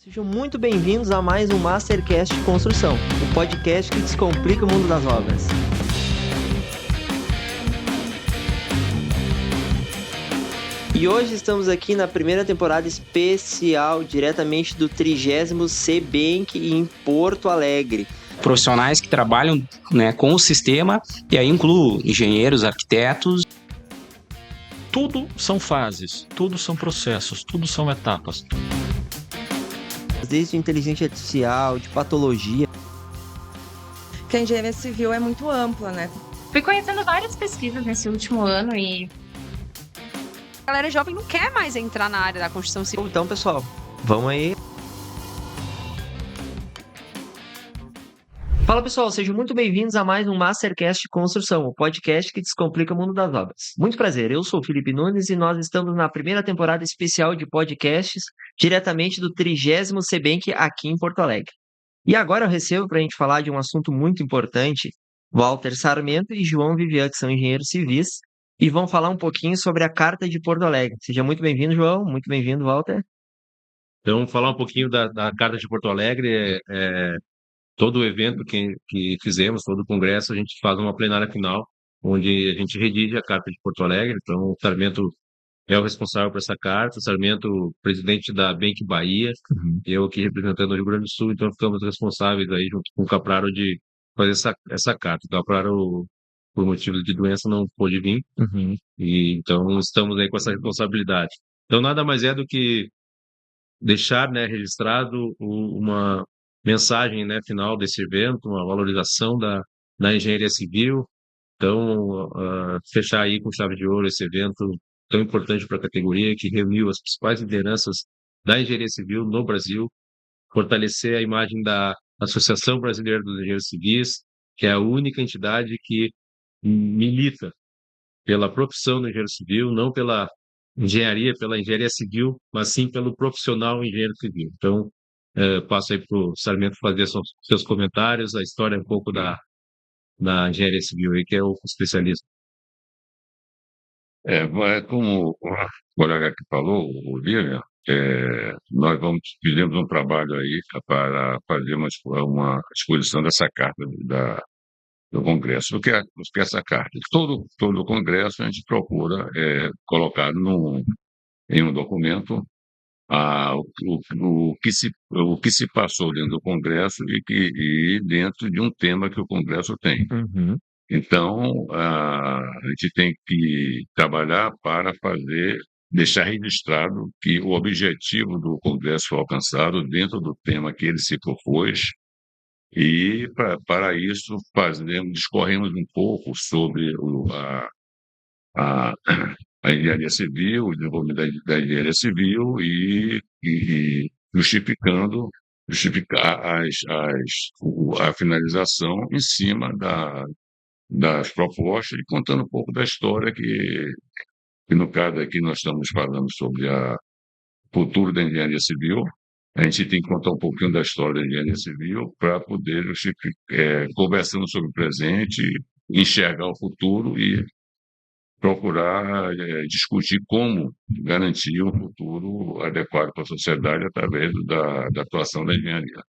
Sejam muito bem-vindos a mais um Mastercast de Construção, o podcast que descomplica o mundo das obras. E hoje estamos aqui na primeira temporada especial, diretamente do 30º CBank em Porto Alegre. Profissionais que trabalham, com o sistema, e aí incluo engenheiros, arquitetos. Tudo são fases, tudo são processos, tudo são etapas. Desde inteligência artificial, de patologia. Porque a engenharia civil é muito ampla, né? Fui conhecendo várias pesquisas nesse último ano e... A galera jovem não quer mais entrar na área da construção civil. Então, pessoal, vamos aí. Fala, pessoal, sejam muito bem-vindos a mais um Mastercast de Construção, o podcast que descomplica o mundo das obras. Muito prazer, eu sou o Felipe Nunes e nós estamos na primeira temporada especial de podcasts, diretamente do 30º CBank aqui em Porto Alegre. E agora eu recebo para a gente falar de um assunto muito importante, Walter Sarmento e João Vivian, que são engenheiros civis, e vão falar um pouquinho sobre a Carta de Porto Alegre. Seja muito bem-vindo, João, muito bem-vindo, Walter. Então, falar um pouquinho da Carta de Porto Alegre, todo o evento que fizemos, todo o congresso, a gente faz uma plenária final, onde a gente redige a Carta de Porto Alegre. Então, o Sarmento é o responsável por essa carta, o Sarmento, presidente da Bank Bahia, eu aqui representando o Rio Grande do Sul, então ficamos responsáveis aí, junto com o Capraro, de fazer essa carta. O Capraro, por motivo de doença, não pôde vir, e então estamos aí com essa responsabilidade. Então, nada mais é do que deixar, registrado uma mensagem, final desse evento, uma valorização da engenharia civil. Então, fechar aí com chave de ouro esse evento tão importante para a categoria, que reuniu as principais lideranças da engenharia civil no Brasil, fortalecer a imagem da Associação Brasileira dos Engenheiros Civis, que é a única entidade que milita pela profissão do engenheiro civil, não pela engenharia civil, mas sim pelo profissional engenheiro civil. Então, passo aí para o Sarmento fazer seus comentários, a história um pouco da engenharia civil aí, que é o especialista. Como o colega que falou, o Lívia, nós fizemos um trabalho aí para fazer uma exposição dessa carta do Congresso. O que é essa carta? Todo o Congresso a gente procura colocar em um documento o que se passou dentro do Congresso e dentro de um tema que o Congresso tem. Então, a gente tem que trabalhar para deixar registrado que o objetivo do Congresso foi alcançado dentro do tema que ele se propôs, e para isso discorremos um pouco sobre a, a engenharia civil, o desenvolvimento da engenharia civil e justificar a finalização em cima das propostas e contando um pouco da história que no caso aqui nós estamos falando sobre o futuro da engenharia civil. A gente tem que contar um pouquinho da história da engenharia civil para poder justificar, conversando sobre o presente, enxergar o futuro e procurar discutir como garantir um futuro adequado para a sociedade através da atuação da engenharia.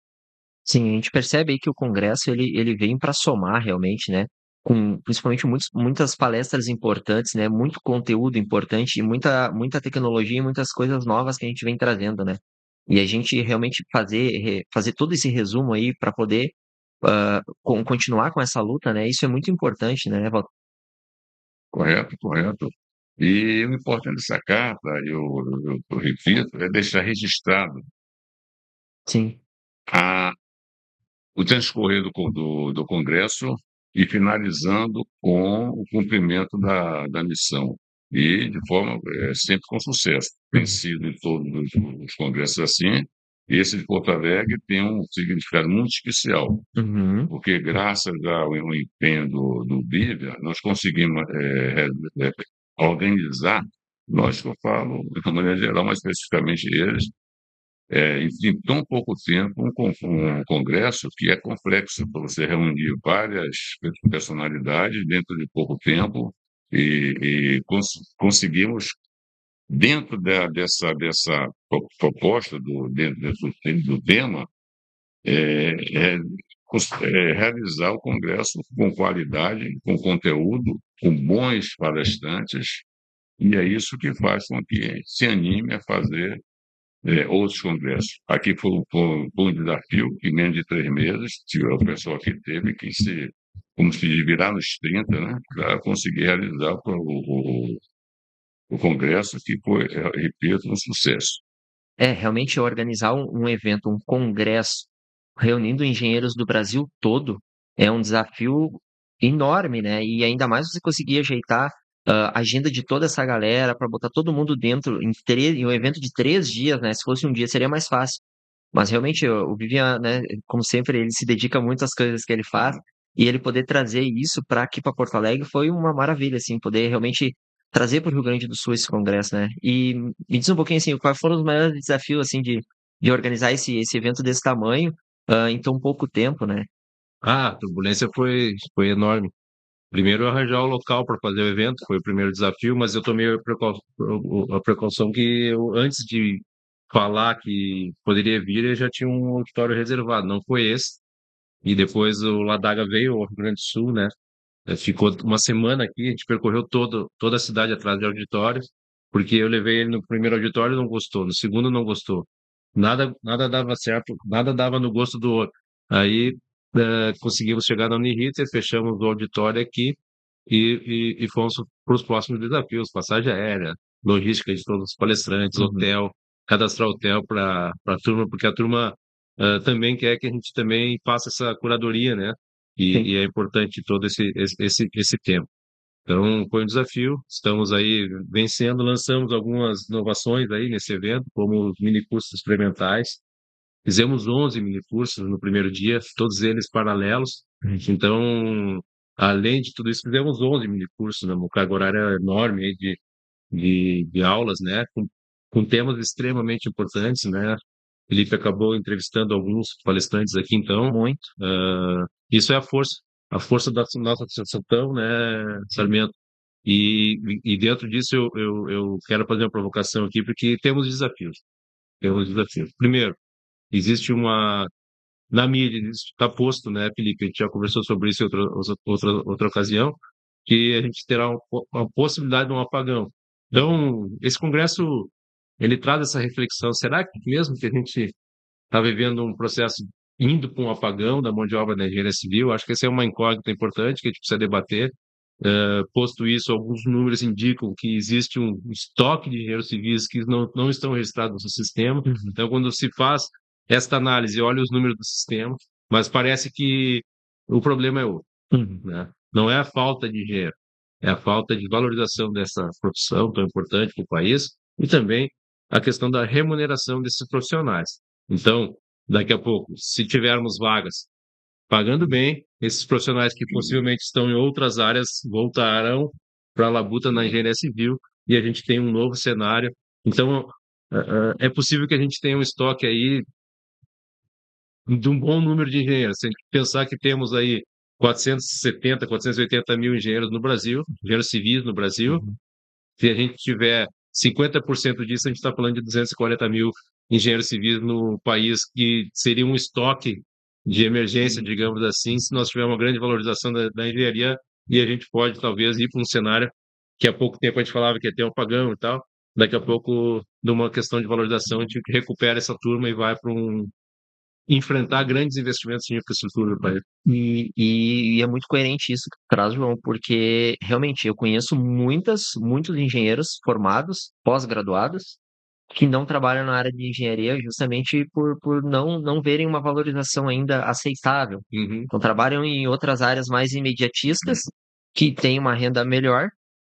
Sim, a gente percebe aí que o Congresso ele vem para somar realmente, com principalmente muitas palestras importantes, muito conteúdo importante e muita tecnologia e muitas coisas novas que a gente vem trazendo, né? E a gente realmente fazer todo esse resumo aí para poder continuar com essa luta, né? Isso é muito importante, né, Walter? Correto, correto. E o importante dessa carta, eu repito, é deixar registrado Sim. O transcorrer do Congresso e finalizando com o cumprimento da missão. E de forma sempre com sucesso. Tem sido em todos os congressos assim. Esse de Porto Alegre tem um significado muito especial, porque graças ao empenho do BIVA, nós conseguimos organizar, nós que eu falo de uma maneira geral, mas especificamente eles, em tão pouco tempo, um congresso que é complexo para você reunir várias personalidades dentro de pouco tempo e conseguimos Dentro dessa proposta, dentro do tema, é, realizar o congresso com qualidade, com conteúdo, com bons palestrantes, e é isso que faz com que se anime a fazer outros congressos. Aqui foi um desafio, em menos de 3 meses, o pessoal que teve que como se diz, virar nos 30, né, para conseguir realizar o congresso, que foi, repito, um sucesso. Realmente organizar um evento, um congresso, reunindo engenheiros do Brasil todo, é um desafio enorme, né? E ainda mais você conseguir ajeitar a agenda de toda essa galera para botar todo mundo dentro em um evento de 3 dias, né? Se fosse um dia seria mais fácil. Mas realmente o Vivian, né, como sempre, ele se dedica muito às coisas que ele faz e ele poder trazer isso para aqui para Porto Alegre foi uma maravilha, assim, poder realmente trazer para o Rio Grande do Sul esse congresso, né? E me diz um pouquinho assim, quais foram os maiores desafios assim de organizar esse evento desse tamanho em tão pouco tempo, né? A turbulência foi enorme. Primeiro, arranjar o local para fazer o evento, foi o primeiro desafio, mas eu tomei a precaução que eu, antes de falar que poderia vir, eu já tinha um auditório reservado, não foi esse. E depois o Ladaga veio ao Rio Grande do Sul, né? Ficou uma semana aqui, a gente percorreu toda a cidade atrás de auditórios, porque eu levei ele no primeiro auditório e não gostou, no segundo não gostou. Nada dava certo, nada dava no gosto do outro. Aí conseguimos chegar na Uniriter, fechamos o auditório aqui e fomos para os próximos desafios, passagem aérea, logística de todos os palestrantes, hotel, cadastrar hotel para a turma, porque a turma também quer que a gente também faça essa curadoria, né? E é importante todo esse tempo. Então, foi um desafio, estamos aí vencendo, lançamos algumas inovações aí nesse evento, como os mini cursos experimentais. Fizemos 11 mini cursos no primeiro dia, todos eles paralelos. Então, além de tudo isso, fizemos 11 mini cursos, né? Uma carga horária enorme aí de aulas, né? Com temas extremamente importantes, né? Felipe acabou entrevistando alguns palestrantes aqui, então. Muito. Isso é a força da nossa associação, né, Sarmento? E dentro disso eu quero fazer uma provocação aqui, porque temos desafios. Temos desafios. Primeiro, existe na mídia, está posto, né, Felipe? A gente já conversou sobre isso em outra ocasião, que a gente terá uma possibilidade de um apagão. Então, esse congresso, ele traz essa reflexão. Será que mesmo que a gente está vivendo um processo indo para um apagão da mão de obra da engenharia civil? Acho que essa é uma incógnita importante que a gente precisa debater. Posto isso, alguns números indicam que existe um estoque de engenheiros civis que não estão registrados no sistema. Então, quando se faz esta análise, olha os números do sistema, mas parece que o problema é outro. Né? Não é a falta de engenheiro, é a falta de valorização dessa profissão tão importante para o país e também a questão da remuneração desses profissionais. Então, daqui a pouco, se tivermos vagas pagando bem, esses profissionais que possivelmente estão em outras áreas voltarão para a labuta na engenharia civil e a gente tem um novo cenário. Então, é possível que a gente tenha um estoque aí de um bom número de engenheiros. Se a gente pensar que temos aí 470, 480 mil engenheiros no Brasil, engenheiros civis no Brasil, se a gente tiver 50% disso, a gente está falando de 240 mil engenheiros civis no país, que seria um estoque de emergência, digamos assim, se nós tivermos uma grande valorização da engenharia, e a gente pode talvez ir para um cenário que há pouco tempo a gente falava que ia ter um apagão e tal, daqui a pouco, numa questão de valorização, a gente recupera essa turma e vai para enfrentar grandes investimentos em infraestrutura do país. E é muito coerente isso que tu traz, João, porque realmente eu conheço muitos engenheiros formados, pós-graduados, que não trabalham na área de engenharia justamente por não verem uma valorização ainda aceitável. Então trabalham em outras áreas mais imediatistas, que têm uma renda melhor,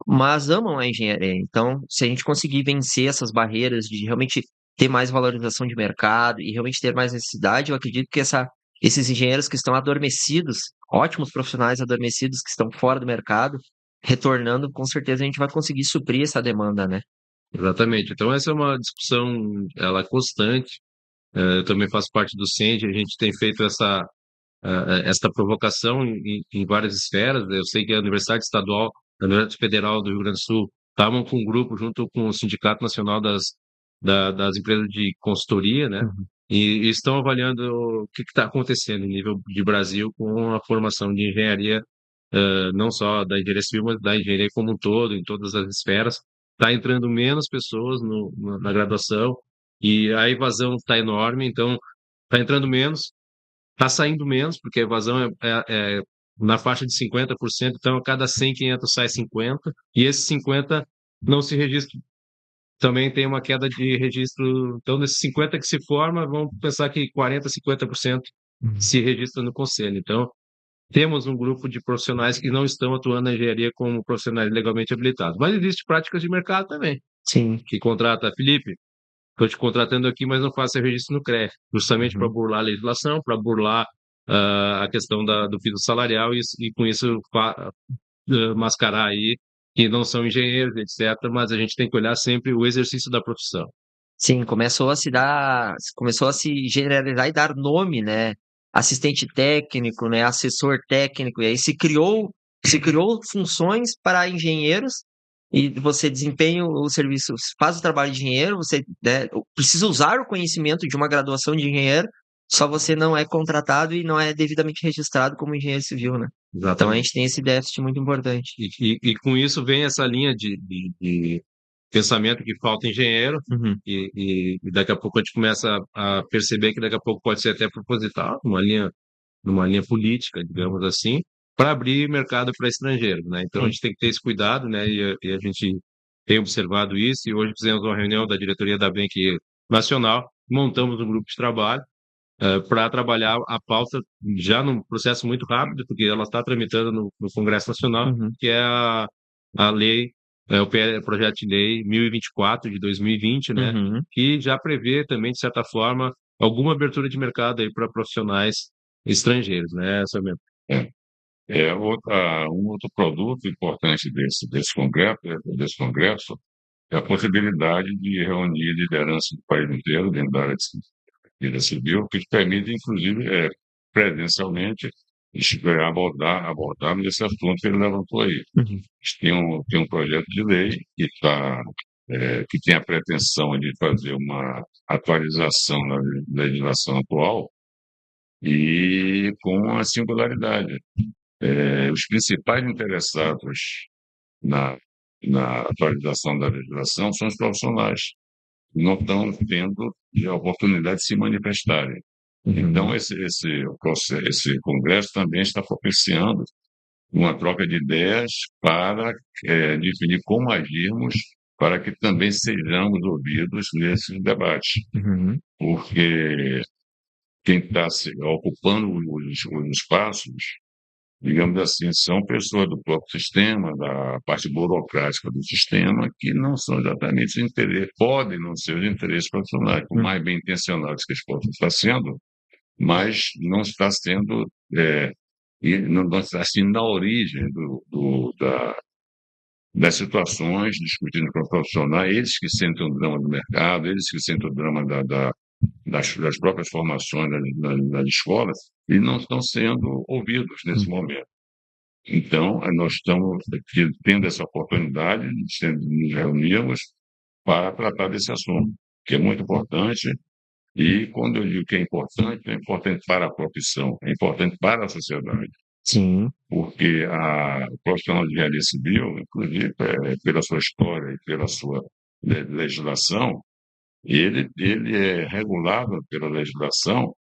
mas amam a engenharia. Então, se a gente conseguir vencer essas barreiras de realmente ter mais valorização de mercado e realmente ter mais necessidade, eu acredito que esses engenheiros que estão adormecidos, ótimos profissionais adormecidos que estão fora do mercado, retornando, com certeza a gente vai conseguir suprir essa demanda, né? Exatamente. Então, essa é uma discussão, ela é constante. Eu também faço parte do CEND, a gente tem feito esta provocação em várias esferas. Eu sei que a Universidade Estadual, a Universidade Federal do Rio Grande do Sul, estavam com um grupo junto com o Sindicato Nacional das Empresas de Consultoria, né? E estão avaliando o que está acontecendo em nível de Brasil com a formação de engenharia, não só da engenharia civil, mas da engenharia como um todo, em todas as esferas. Está entrando menos pessoas na graduação e a evasão está enorme, então está entrando menos, está saindo menos, porque a evasão é na faixa de 50%, então a cada 100 que entra sai 50, e esses 50 não se registram. Também tem uma queda de registro, então nesses 50 que se forma, vamos pensar que 40%, 50% se registra no conselho. Então, temos um grupo de profissionais que não estão atuando na engenharia como profissionais legalmente habilitados. Mas existem práticas de mercado também, Sim. que contrata, Felipe, estou te contratando aqui, mas não faço registro no CREF, justamente para burlar a legislação, para burlar a questão do piso salarial e com isso mascarar aí que não são engenheiros, etc., mas a gente tem que olhar sempre o exercício da profissão. Sim, começou a se generalizar e dar nome, né? Assistente técnico, né? Assessor técnico, e aí se criou funções para engenheiros e você desempenha o serviço, faz o trabalho de engenheiro, você, né, precisa usar o conhecimento de uma graduação de engenheiro, só você não é contratado e não é devidamente registrado como engenheiro civil, né? Então a Exatamente. gente tem esse déficit muito importante. E com isso vem essa linha de pensamento que falta engenheiro, e daqui a pouco a gente começa a perceber que daqui a pouco pode ser até proposital, numa linha política, digamos assim, para abrir mercado para estrangeiros, né? Então a gente tem que ter esse cuidado, né? E a gente tem observado isso, e hoje fizemos uma reunião da diretoria da Bank Nacional, montamos um grupo de trabalho para trabalhar a pauta já num processo muito rápido, porque ela está tramitando no Congresso Nacional, que é a lei, o projeto de lei 1024 de 2020, né, que já prevê também, de certa forma, alguma abertura de mercado aí para profissionais estrangeiros, né, Samir? Um outro produto importante desse congresso é a possibilidade de reunir liderança do país inteiro dentro da área de vida civil, que permite, inclusive, presencialmente, abordarmos esse assunto que ele levantou aí. Tem um projeto de lei que tem a pretensão de fazer uma atualização na legislação atual e com a singularidade. Os principais interessados na atualização da legislação são os profissionais, que não estão tendo a oportunidade de se manifestarem. Então, esse congresso também está propiciando uma troca de ideias para definir como agirmos para que também sejamos ouvidos nesses debates. Porque quem está ocupando os espaços, digamos assim, são pessoas do próprio sistema, da parte burocrática do sistema, que não são exatamente os interesses, podem não ser os interesses profissionais, por mais bem intencionados que eles possam estar sendo, mas não está sendo, não está sendo na origem das situações discutidas com os profissionais, eles que sentem o drama do mercado, eles que sentem o drama das próprias formações das escolas, e não estão sendo ouvidos nesse momento. Então, nós estamos aqui tendo essa oportunidade de nos reunirmos para tratar desse assunto, que é muito importante. E quando eu digo que é importante para a profissão, é importante para a sociedade. Sim. Porque o profissional de engenharia civil, inclusive pela sua história e pela sua legislação, ele é regulado pela legislação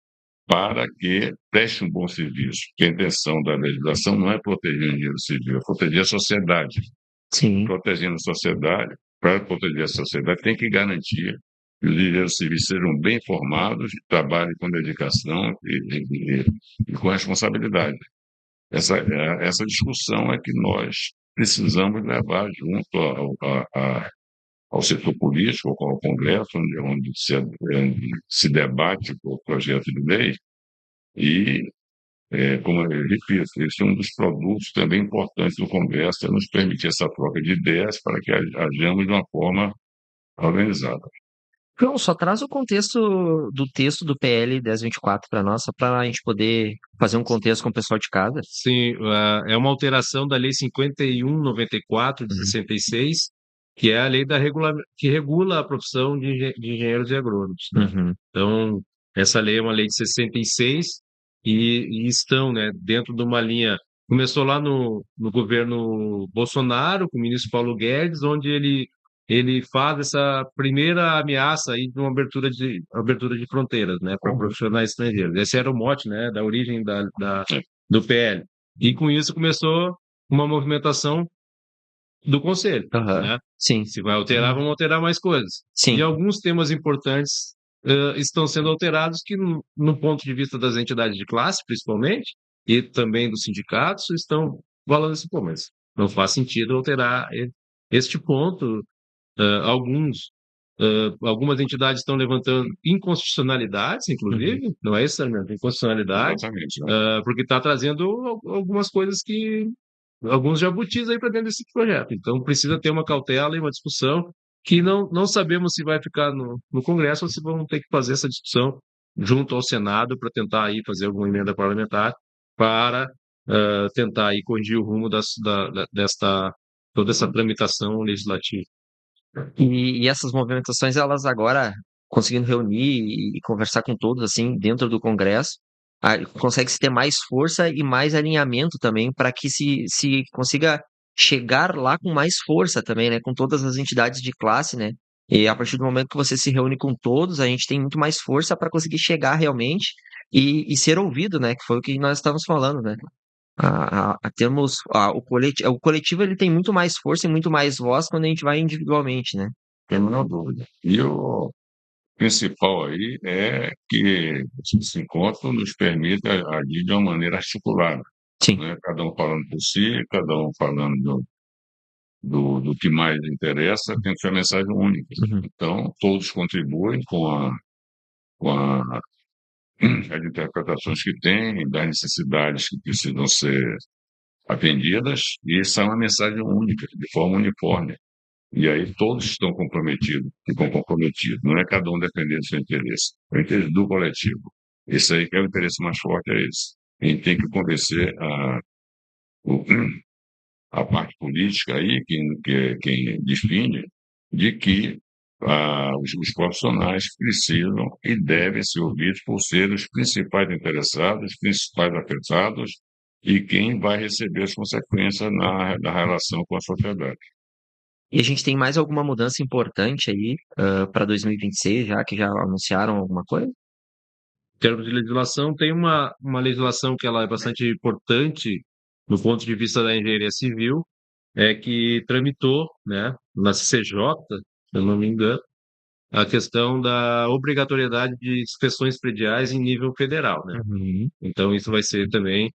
para que preste um bom serviço. Porque a intenção da legislação não é proteger o engenheiro civil, é proteger a sociedade. Sim. Protegendo a sociedade, para proteger a sociedade, tem que garantir que os engenheiros civis sejam bem formados, trabalhem com dedicação e com responsabilidade. Essa discussão é que nós precisamos levar junto ao setor político, ao Congresso, onde se debate o projeto de lei, e, como eu repito, esse é um dos produtos também importantes do Congresso, é nos permitir essa troca de ideias para que hajamos de uma forma organizada. João, só traz o contexto do texto do PL 1024 para nós, só para a gente poder fazer um contexto com o pessoal de casa. Sim, é uma alteração da Lei 5194 de 66, que é a lei que regula a profissão de engenheiros e agrônomos, né? Uhum. Então, essa lei é uma lei de 66 e estão, né, dentro de uma linha. Começou lá no governo Bolsonaro, com o ministro Paulo Guedes, onde ele faz essa primeira ameaça aí de uma abertura de fronteiras, né, para profissionais estrangeiros. Esse era o mote, né, da origem do PL. E com isso começou uma movimentação do Conselho, Aham. né? Sim, Se vai alterar, vamos alterar mais coisas. sim. E alguns temas importantes estão sendo alterados que, no ponto de vista das entidades de classe, principalmente, e também dos sindicatos, estão falando assim, pô, mas não faz sentido alterar este ponto. Algumas entidades estão levantando inconstitucionalidades, inclusive, não é isso, Armando? Inconstitucionalidades, Exatamente. Né? porque está trazendo algumas coisas que alguns jabutis aí para dentro desse projeto. Então, precisa ter uma cautela e uma discussão que não sabemos se vai ficar no Congresso ou se vão ter que fazer essa discussão junto ao Senado para tentar aí fazer alguma emenda parlamentar para tentar aí corrigir o rumo toda essa tramitação legislativa. E essas movimentações, elas agora conseguindo reunir e conversar com todos, assim, dentro do Congresso, consegue-se ter mais força e mais alinhamento também para que se consiga chegar lá com mais força também, né? Com todas as entidades de classe, né? E a partir do momento que você se reúne com todos, a gente tem muito mais força para conseguir chegar realmente e ser ouvido, né? Que foi o que nós estávamos falando, né? O coletivo ele tem muito mais força e muito mais voz quando a gente vai individualmente, né? Tem a menor dúvida. E o principal aí é que esses encontros nos permite agir de uma maneira articulada, Sim. né? Cada um falando por si, cada um falando do que mais interessa, tem que ser uma mensagem única. Uhum. Então, todos contribuem com as interpretações que têm, das necessidades que precisam ser atendidas, e isso é uma mensagem única, de forma uniforme. E aí todos estão comprometidos, ficam comprometidos. Não é cada um defendendo seu interesse, é o interesse do coletivo. Esse aí que é o interesse mais forte, é esse. A gente tem que convencer a parte política aí, quem define, de que os profissionais precisam e devem ser ouvidos por ser os principais interessados, os principais afetados e quem vai receber as consequências na relação com a sociedade. E a gente tem mais alguma mudança importante aí para 2026, já que já anunciaram alguma coisa? Em termos de legislação, tem uma legislação que ela é bastante importante no ponto de vista da engenharia civil, que tramitou, né, na CCJ, se eu não me engano, a questão da obrigatoriedade de inspeções prediais em nível federal, né? Uhum. Então, isso vai ser também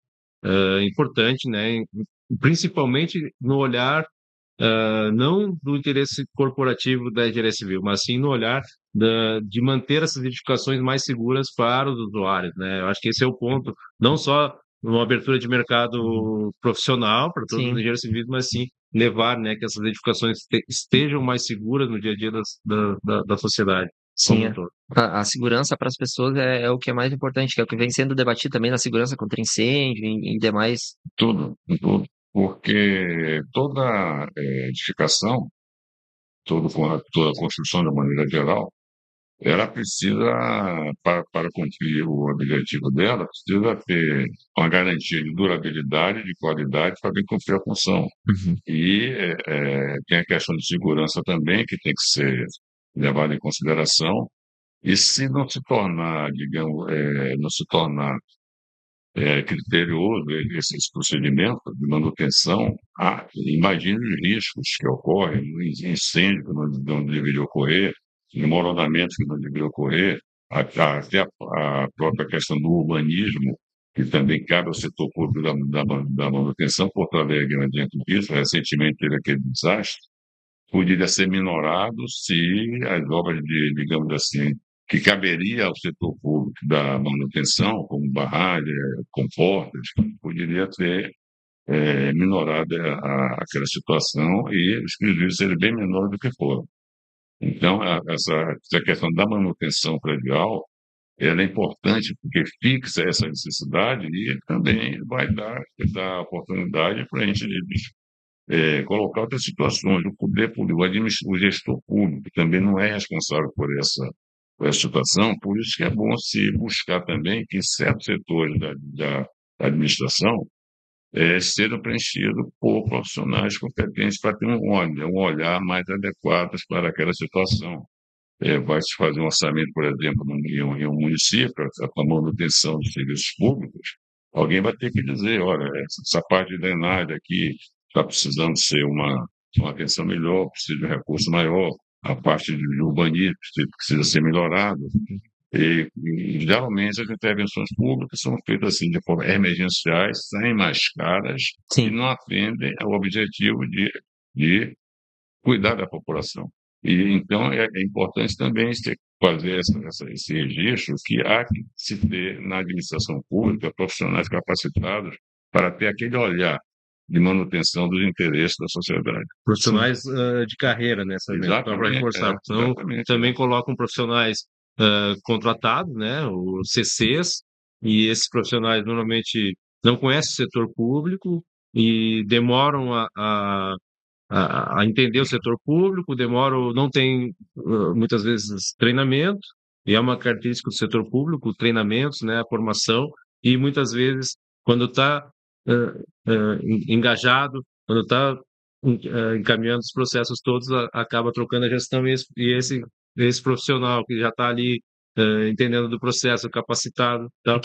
importante, né, principalmente no olhar não do interesse corporativo da engenharia civil, mas sim no olhar de manter essas edificações mais seguras para os usuários, né? Eu acho que esse é o ponto, não só uma abertura de mercado profissional para todos os Sim. engenheiros civis, mas sim levar, né, que essas edificações estejam mais seguras no dia a dia da sociedade. Sim, como um todo. a segurança para as pessoas é o que é mais importante, que é o que vem sendo debatido também na segurança contra incêndio e demais. Tudo, porque toda edificação, toda construção de maneira geral, ela precisa, para cumprir o objetivo dela, precisa ter uma garantia de durabilidade, de qualidade, para bem cumprir a função. Uhum. E tem a questão de segurança também, que tem que ser levada em consideração. E se não se tornar, digamos, não se tornar criterioso esse procedimento de manutenção, imagine os riscos que ocorrem, incêndio que não deveria ocorrer, desmoronamento que não deveria ocorrer, até a própria questão do urbanismo, que também cabe ao setor público da manutenção. Porto Alegre, dentro disso, recentemente teve aquele desastre, poderia ser minorado se as obras digamos assim, que caberia ao setor público da manutenção, como barragem, comportas, poderia ter minorado aquela situação e os prejuízos seriam bem menores do que foram. Então, essa questão da manutenção predial, ela é importante porque fixa essa necessidade e também vai dar oportunidade para a gente colocar outras situações. O poder público, o gestor público também não é responsável por essa situação, por isso que é bom se buscar também que certos setores da administração sejam preenchidos por profissionais competentes para ter um olhar mais adequado para aquela situação. Vai se fazer um orçamento, por exemplo, em um município, para a manutenção dos serviços públicos, alguém vai ter que dizer, olha, essa parte de drenagem aqui está precisando ser uma atenção melhor, precisa de um recurso maior, a parte de urbanismo precisa ser melhorada. E geralmente as intervenções públicas são feitas assim de forma emergenciais, sem mais caras, e Sim. não atendem ao objetivo de cuidar da população. E então é importante também fazer esse registro que há que se ter na administração pública profissionais capacitados para ter aquele olhar de manutenção dos interesses da sociedade. Profissionais de carreira nessa mesmo, só para Exatamente, reforçar. Então, exatamente. também colocam profissionais contratados, né, os CCs, e esses profissionais normalmente não conhecem o setor público e demoram a entender o setor público, demoram, não tem muitas vezes treinamento, e é uma característica do setor público, treinamentos, né, a formação, e muitas vezes, quando está engajado, quando está encaminhando os processos todos, acaba trocando a gestão e esse profissional que já está ali entendendo do processo, capacitado, então,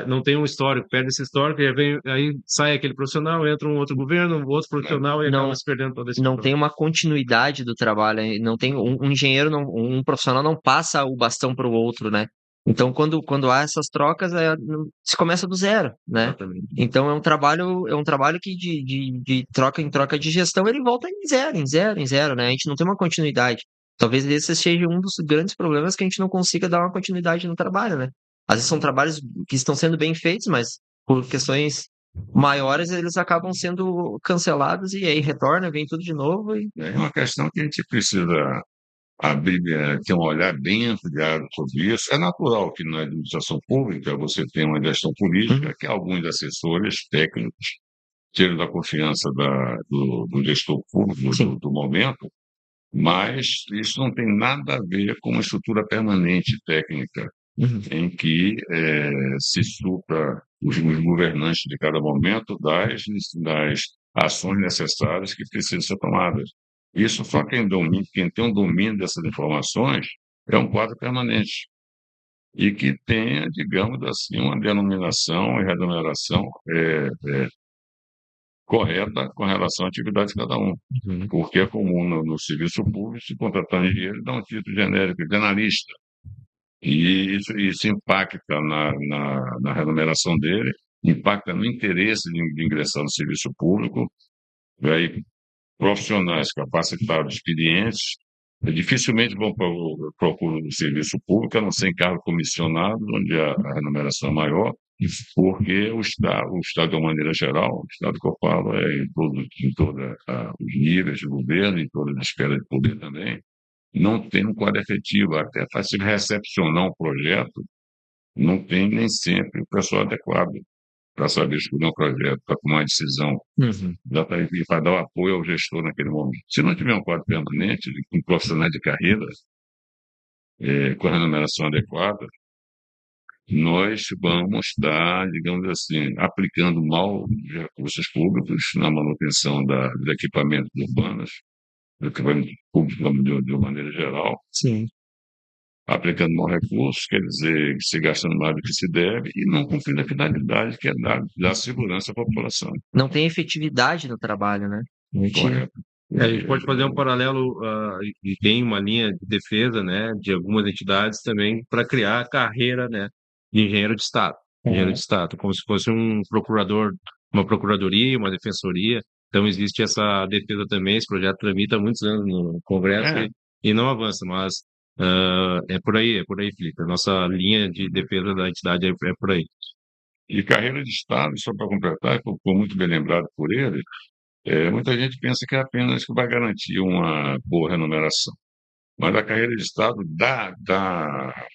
não tem um histórico, perde esse histórico, aí sai aquele profissional, entra um outro governo, um outro profissional e acaba se perdendo todo esse Não processo. tem uma continuidade do trabalho, não tem um engenheiro, um profissional não passa o bastão para o outro, né? Então, quando há essas trocas, se começa do zero, né? Exatamente. Então, é um trabalho que de troca em troca de gestão, ele volta em zero, né? A gente não tem uma continuidade. Talvez esse seja um dos grandes problemas que a gente não consiga dar uma continuidade no trabalho, né? Às vezes são trabalhos que estão sendo bem feitos, mas por questões maiores, eles acabam sendo cancelados e aí retorna, vem tudo de novo. É uma questão que a gente precisa abrir, ter um olhar bem ampliado sobre isso. É natural que na administração pública você tenha uma gestão política, que alguns assessores técnicos tiram da confiança do gestor público do momento, mas isso não tem nada a ver com uma estrutura permanente técnica, em que se supra os governantes de cada momento das ações necessárias que precisam ser tomadas. Isso só quem tem um domínio dessas informações é um quadro permanente e que tenha, digamos assim, uma denominação e remuneração correta com relação à atividade de cada um. Porque é comum no serviço público se contratar um engenheiro e dar um título genérico de analista. E isso impacta na remuneração dele, impacta no interesse de ingressar no serviço público. Aí, profissionais capacitados, experientes, dificilmente vão procurar o serviço público, a não ser em cargo comissionado, onde a remuneração é maior, porque o Estado, de uma maneira geral, o Estado que eu falo em todos os níveis de governo, em todas as esferas de poder também, não tem um quadro efetivo, até para se recepcionar um projeto, não tem nem sempre o pessoal adequado para saber escolher um projeto, para tomar uma decisão, para dar o apoio ao gestor naquele momento. Se não tiver um quadro permanente, com profissionais de carreira, com a remuneração adequada, nós vamos estar, digamos assim, aplicando mal os recursos públicos na manutenção dos equipamentos urbanos, do equipamento público de uma maneira geral. Sim. Aplicando mal recursos, quer dizer, se gastando mais do que se deve e não cumprindo a finalidade que é dar segurança à população. Não tem efetividade no trabalho, né? Correto. A gente pode fazer um paralelo e tem uma linha de defesa, né, de algumas entidades também para criar a carreira, né, de engenheiro de Estado. Engenheiro de Estado, como se fosse um procurador, uma procuradoria, uma defensoria. Então existe essa defesa também, esse projeto tramita há muitos anos no Congresso e não avança, mas é por aí, Felipe. A nossa linha de defesa da entidade é por aí. E carreira de Estado, só para completar, foi muito bem lembrado por ele, muita gente pensa que é apenas que vai garantir uma boa remuneração. Mas a carreira de Estado dá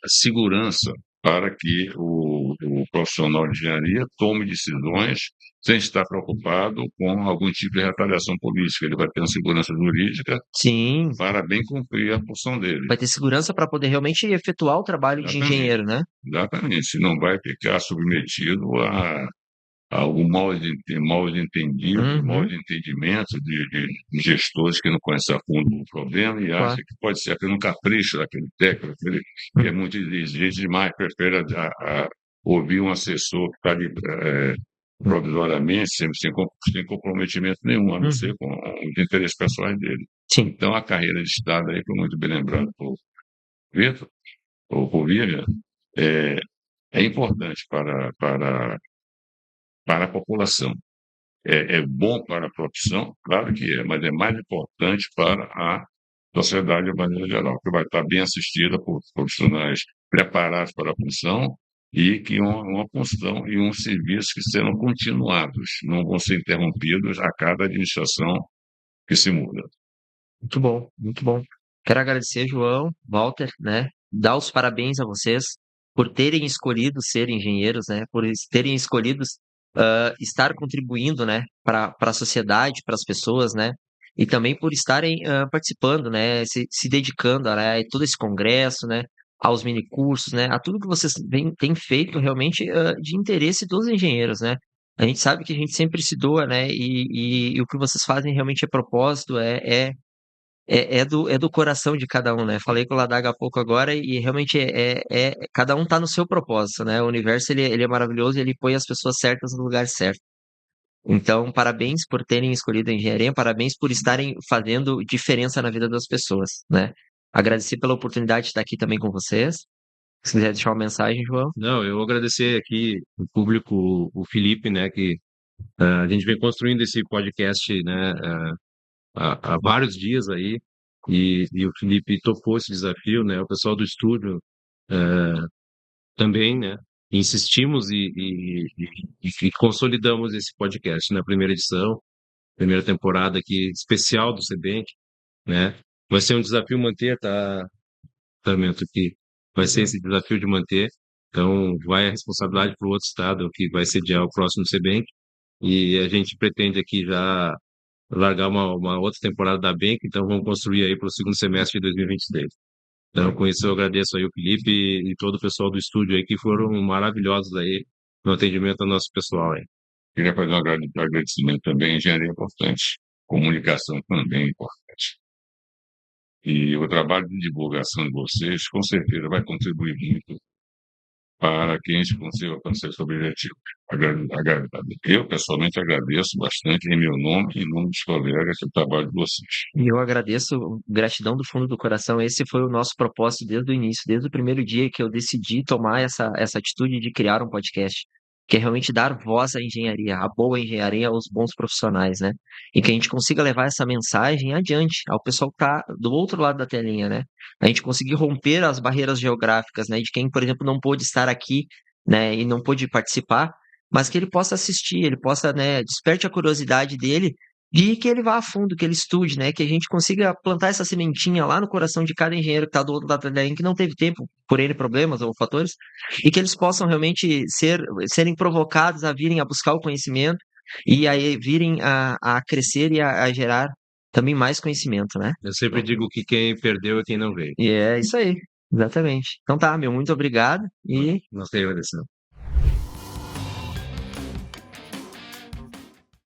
segurança para que o profissional de engenharia tome decisões sem estar preocupado com algum tipo de retaliação política. Ele vai ter uma segurança jurídica Sim, para bem cumprir a função dele. vai ter segurança para poder realmente efetuar o trabalho de Exatamente. engenheiro, né? Exatamente. Não vai ficar submetido a algum mal entendido, mal Uhum. entendimento de gestores que não conhecem a fundo o problema e Claro. acham que pode ser aquele um capricho daquele técnico, aquele que é muito exigente demais, prefere a ouvir um assessor que está ali provisoriamente, sem comprometimento nenhum, a não ser com os interesses pessoais dele. Sim, Então, a carreira de Estado aí, foi muito bem lembrado por Vitor, ou por Vivian, é importante para a população. É bom para a profissão, claro que é, mas é mais importante para a sociedade de maneira geral, que vai estar bem assistida por profissionais preparados para a função e que uma função e um serviço que serão continuados, não vão ser interrompidos a cada administração que se muda. muito bom, muito bom. Quero agradecer, João, Walter, né? Dar os parabéns a vocês por terem escolhido ser engenheiros, né? Por terem escolhido estar contribuindo, né? Para a sociedade, para as pessoas, né? E também por estarem participando, né? Se dedicando a todo esse congresso, né? Aos minicursos, né? A tudo que vocês têm feito realmente de interesse dos engenheiros, né? A gente sabe que a gente sempre se doa, né? E o que vocês fazem realmente é propósito, é do coração de cada um, né? Falei com o Ladaga há pouco agora e realmente cada um tá no seu propósito, né? O universo ele é maravilhoso e ele põe as pessoas certas no lugar certo. Então, parabéns por terem escolhido a engenharia, parabéns por estarem fazendo diferença na vida das pessoas, né? Agradecer pela oportunidade de estar aqui também com vocês. Se quiser deixar uma mensagem, João. Não, eu agradecer aqui o público, o Felipe, né, que a gente vem construindo esse podcast, né, há vários dias aí, e o Felipe topou esse desafio, né, o pessoal do estúdio também, né, insistimos e consolidamos esse podcast na primeira edição, primeira temporada aqui, especial do Sebenc, né, vai ser um desafio manter, tá, Sarmento, que vai ser esse desafio de manter, então vai a responsabilidade para o outro estado, que vai sediar o próximo Sebenc, e a gente pretende aqui já largar uma outra temporada da Bank, então vamos construir aí para o segundo semestre de 2023. Então, com isso, eu agradeço aí o Felipe e todo o pessoal do estúdio aí, que foram maravilhosos aí no atendimento ao nosso pessoal aí. Queria fazer um agradecimento também. Engenharia é importante, comunicação também é importante. E o trabalho de divulgação de vocês, com certeza, vai contribuir muito para que a gente consiga alcançar esse objetivo. Eu, pessoalmente, agradeço bastante em meu nome e em nome dos colegas o trabalho de vocês. E eu agradeço, gratidão do fundo do coração. Esse foi o nosso propósito desde o início, desde o primeiro dia que eu decidi tomar essa atitude de criar um podcast, que é realmente dar voz à engenharia, à boa engenharia, aos bons profissionais, né? E que a gente consiga levar essa mensagem adiante ao pessoal que está do outro lado da telinha, né? A gente conseguir romper as barreiras geográficas, né? De quem, por exemplo, não pôde estar aqui, né? E não pôde participar, mas que ele possa assistir, ele possa, né? Desperte a curiosidade dele e que ele vá a fundo, que ele estude, né? Que a gente consiga plantar essa sementinha lá no coração de cada engenheiro que está do outro lado da linha, que não teve tempo por N problemas ou fatores, e que eles possam realmente serem provocados a virem a buscar o conhecimento e aí virem a crescer e a gerar também mais conhecimento, né? Eu sempre digo que quem perdeu é quem não veio. E é isso aí, exatamente. Então tá, meu, muito obrigado e Nós te agradecemos.